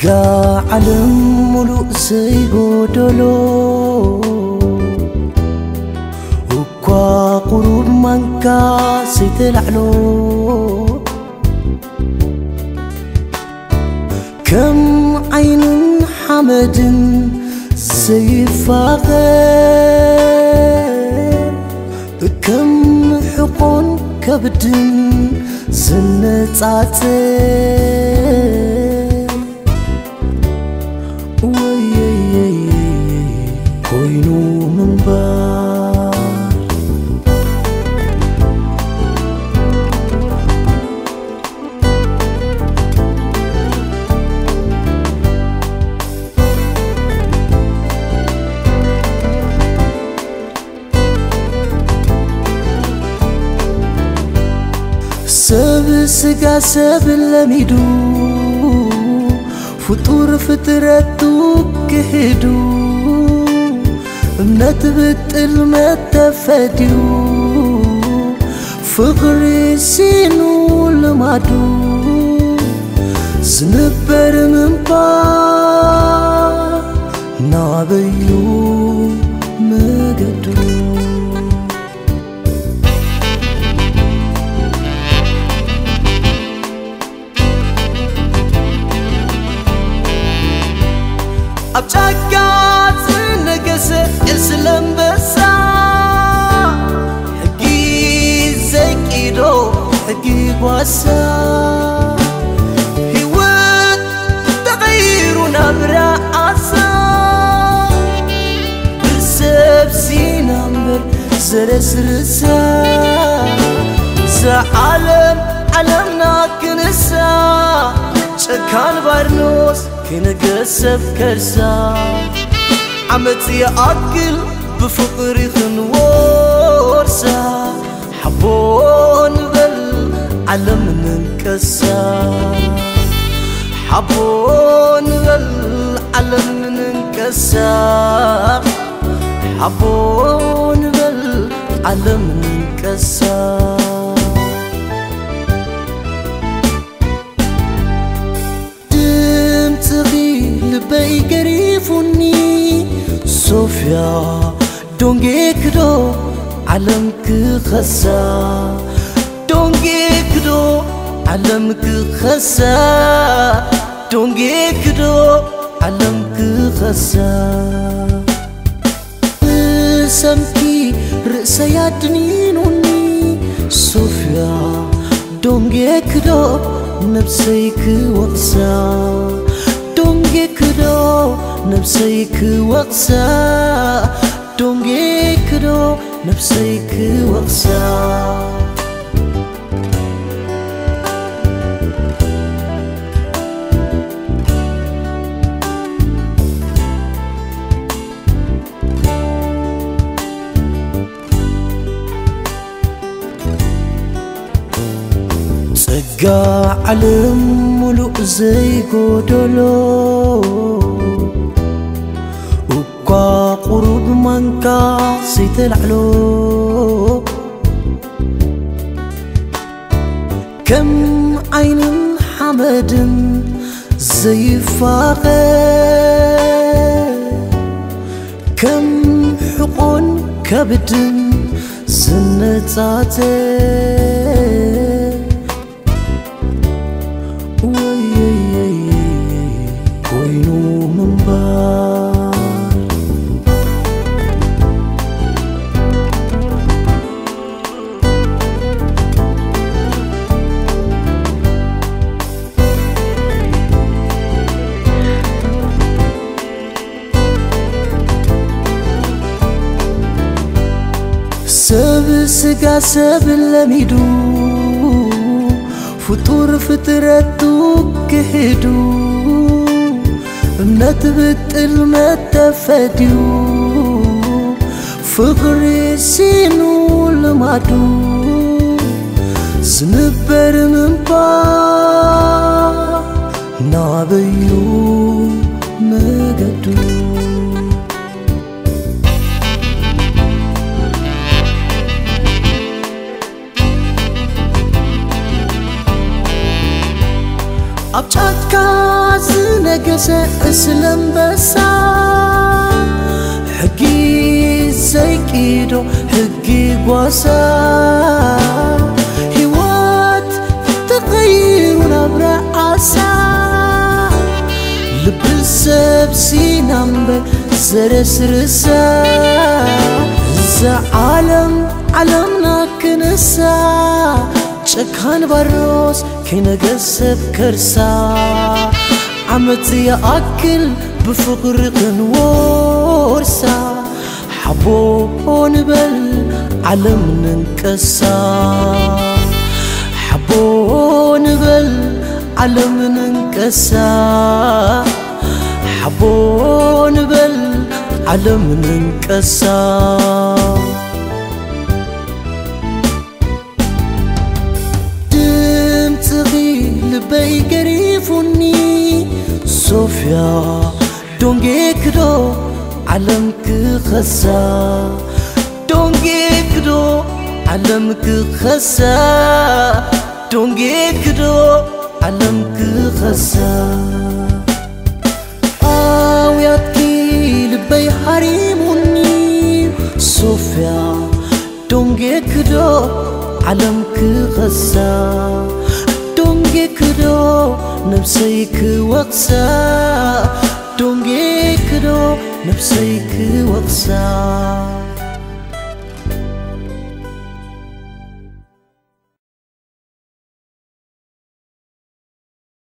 ጸጋ ዓለም ሙሉእ ዘይጎደሎ እኳ ቁሩብ ማንካ ዘይተላዕሎ ከም ዓይንን ሓመድን ዘይፋቐር ከም ሕቆን ከብድን ዝነጻጸር ኮይኑ ምንባር ሰብ ስጋ ሰብ ለሚዱ ፍጡር ፍጥረቱ ክሄዱ እምነት ብጥል መተፈድዩ ፍቅሪ ሲኑ ልማዱ ዝንበር ምንባር ናበዩ መገዱ أبجاك نجس إسلام بس حقي زكيدو حقي واسا هوات تغيرنا برأسا برسب سينامبر زرسرسا زعالم علمنا كنسا شكان بارنوس كنقسف كرسا عمتي أكل بفقري خنورسا حبون بل علم ننكسا حبون بل علم ننكسا حبون بل علم ننكسا لبي قريفني صوفيا دونجيكدو علمك خسا دونجيكدو علمك خسا دونجيكدو علمك خسا سمكي رأسيا دنينوني صوفيا دونجيكدو نفسيك وقسا دونجيكدو نفسيك وقسا دونجيكدو نفسيك وقسا ጸጋ ዓለም ሙሉእ ዘይጎደሎ እኳ ቁሩብ ማንካ ዘይተላዕሎ ከም ዓይንን ሓመድን ዘይፋቐር ከም ሕቆን ከብድን ዝነጻጸር ኮይኑ ምንባር ሰብ ስጋ ሰብ ለሚዱ ፍጡር ፍጥረቱ ክሄዱ እምነት ብጥል መተፈድዩ ፍቅሪ ሲኑ ልማዱ ዝንበር ምንባር ናበዩ መገዱ أبجاتكا زنقسة اسلم بسا حقي زيكيدو حقي قواسا هوات تغير ونبرع عسا لبسب سينامبر زرسرسا زا عالمنا كنسا شكان بروس كينا قسب كرسا عمتي أكل بفقر قنورسا حبون بل علم ننكسا حبون بل علم ننكسا حبون بل علم ننكسا لبي قريفوني صوفيا دونجيكدو علمك خسا دونجيكدو علمك خسا دونجيكدو علمك خسا آوياتكي لبي حريموني صوفيا دونجيكدو علمك خسا دونجيكدو نفسيك وقسا دونجيكدو نفسيك وقسا